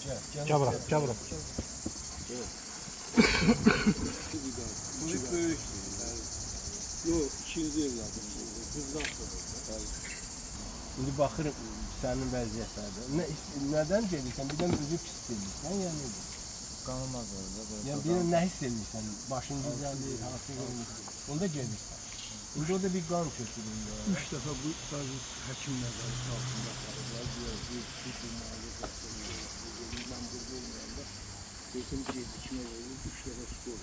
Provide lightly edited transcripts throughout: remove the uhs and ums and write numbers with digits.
Gel bırak, gel bırak. Bu hep böyük. Yok, ikinci evladım. Kızdan sonra. Şimdi baxırım sənin vəziyyətlərdə. Nədən gedirsən? Bir də özü pis edirsən, ya nedir? Kanılmaz orada. Yəni bir nə hiss edirsən? Başın gizləndir, hansı görünür? Onda gedirsən. İndi orada bir qan köçürür. 3 defa bu bazı həkim nəzarəti altında qalırlar. Bir mağaza qatılır. Ben burada olmayanda gözüm gecikmə olur. 3 defa skor.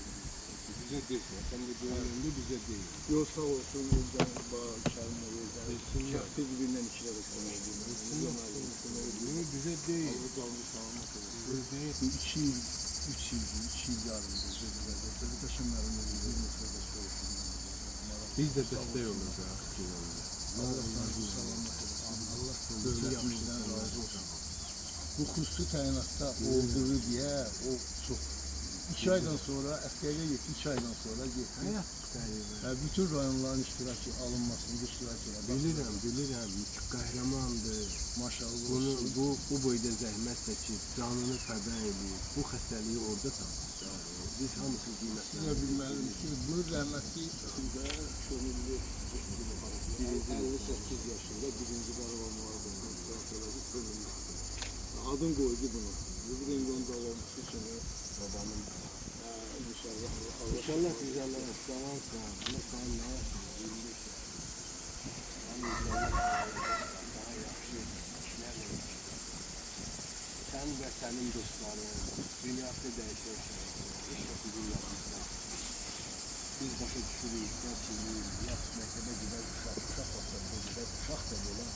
Bize değil. Sen de güvenliğinde bize değil. Yok sağ olsun. Oradan bağ, çarmı, oradan. Siz birinden 2 defa skor bize değil. Avrupa almış sağlamak olur. 2 yıl, 3 yıl, 2 yıl yarım. Tabii taşınların önünde bir mesela skor. Biz de dəstək olacaq. Allah devletimizden razı olsun. Bu xüsusi təyinatda olduğu diye o çok 2 aydan sonra əskəriyə getdi, 2 aydan sonra getdi. Bütün rayonların iştirakı alınmasında iştirak edir. Bilirəm. Qəhrəmandır. Maşallah. Bu boyda zəhmət çəkib, canını fəda edir. Bu xəstəliyi orada tapmışlar. Biz hamısını qiymətlə Bilməliyik ki, bu rəhmətli içində şömüllü 58 yaşında birinci Qarabağ müharibəsində adın koydu bunu. Bu rengon davamlısı için babamın inşallah Allah İnşallah güzeller sağlansın. Ama sen ne yapıyorsun? Sen ve senin dostların dünyası değişir. İşte bizim yapmışlar. Biz başa düşürüyoruz, gerçeğiyiz, mektebe gider uşak ortamda gider, uşak da böyle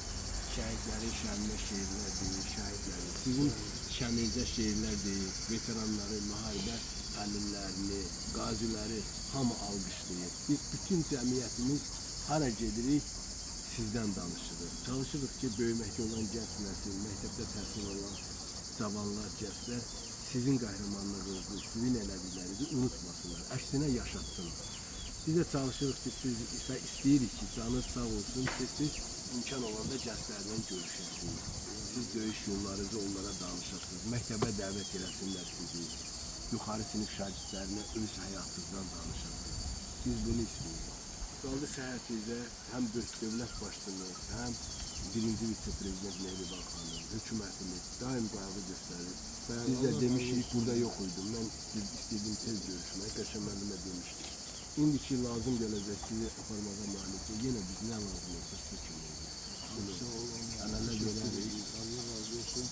şəhidləri şənlə şeirlər deyir, şəhidləri. Sizin şəninizə şeirlər deyir, veteranları, müharibə əlillərini, qaziləri hamı alqışlayır. Biz bütün cəmiyyətimiz hara gedirik, sizdən danışırıq. Çalışırıq ki, böyüməkdə olan gənc nəsil, məktəbdə təhsil olan cavanlar, gənclər sizin qəhrəmanlığınızı, sizin elədiklərinizi unutmasınlar, əksinə yaşatsınlar. Biz də çalışırıq ki, siz istəyirik ki, canınız sağ olsun ki, siz imkan olanda gənclərlə görüşəsiniz. Siz döyüş yollarınızı onlara danışasınız, məktəbə dəvət eləsinlər sizi, yuxarı sinif şagirdlərinə öz həyatınızdan danışasınız. Biz bunu istiyoruz. Qaldı səhhətinizə həm dövlət başçımız, həm birinci vitse-prezident Mehriban xanım, hökumətimiz daim qayğı göstərir. Biz də demişik, burada yox idim, mən istəydim tez görüşmək, Qəşəm müəllimə demişdik. İndiki lazım gələcək sizi aparmağa malikdir, yenə biz nə lazım olsa siz kimi olacaq. Ələlə görərik. Allah razı olsun.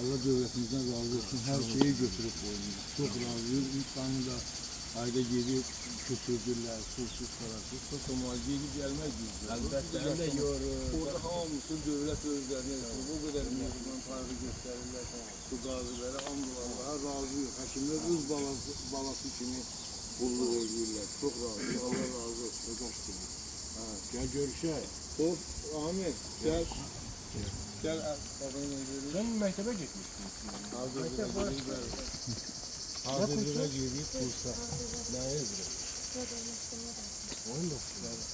Allah devletimizden razı olsun. Her şeyi götürüp koymuş. Çok razıyım. İnsanı da ayda gelip götürdüler. Susuz parasız. Ama gelip gelmez bizde. Əlbəttə, də yorur. Orada hamısı devlet özlerine bu kadar mezundan tarih gösterirler. Bu gazileri Allah'a razıyım. Həkimler öz balası kimi kulluk ediyorlar. Çok razı. Allah razı olsun. Gel görüşək. Hop Ahmet gel. Gel babanın önünde. Sən məktəbə getmişdin. Hazırlığa girdik kursa. Nəyə üzrə? Oyun dokuzları.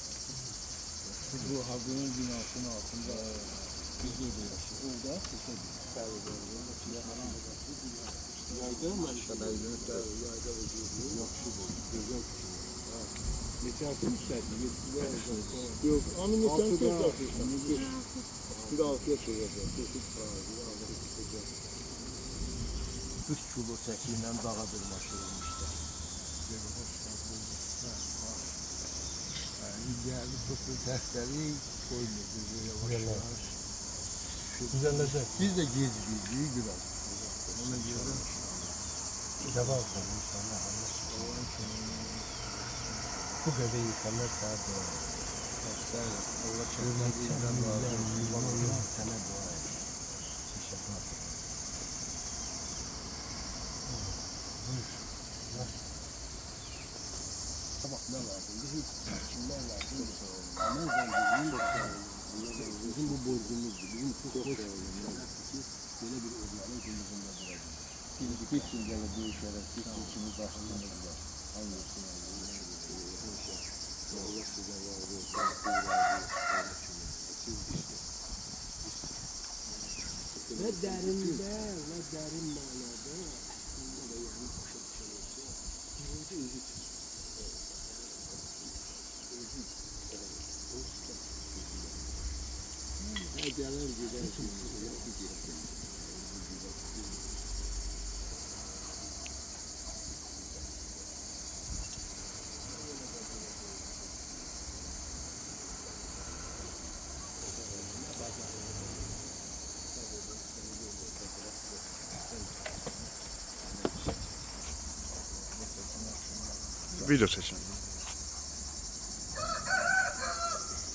Bu Hazırlık binasının altında biz de yaşıyoruz. Orada kursa Yayda mı aşağıda? yayda ve gözlüğü. Yaxşıdır. Gözəl. Neçəsi işlədi? 7-də Yok, anı mesela çok yapıyorsun. Bir de 6'ya çevireceğim. 9 tane. 40 kilo çəkiyle dağa dırmaşdırılmışlar. Geldi fısıl sesleri koymuyordu böyle yavaş. Güzəlləşək. Biz de gezdik biraz. Ona göre. Devam edelim inşallah. Bu qədər insanlar sənə dua edir. Allah kendisinden razı olsun. Sənə dua edir. İnşallah. Bak ne lazım? Kimler lazım? Aman zenginin de bizim bu borcumuzdur. Bizim çok hoş böyle bir ormanın günümüzünde duracağız. Bir sürgene dövüşerek bir seçimi başlığımızda. Anlıyorsun Allah size razı olsun. Ve derinde ve derin Video çekin.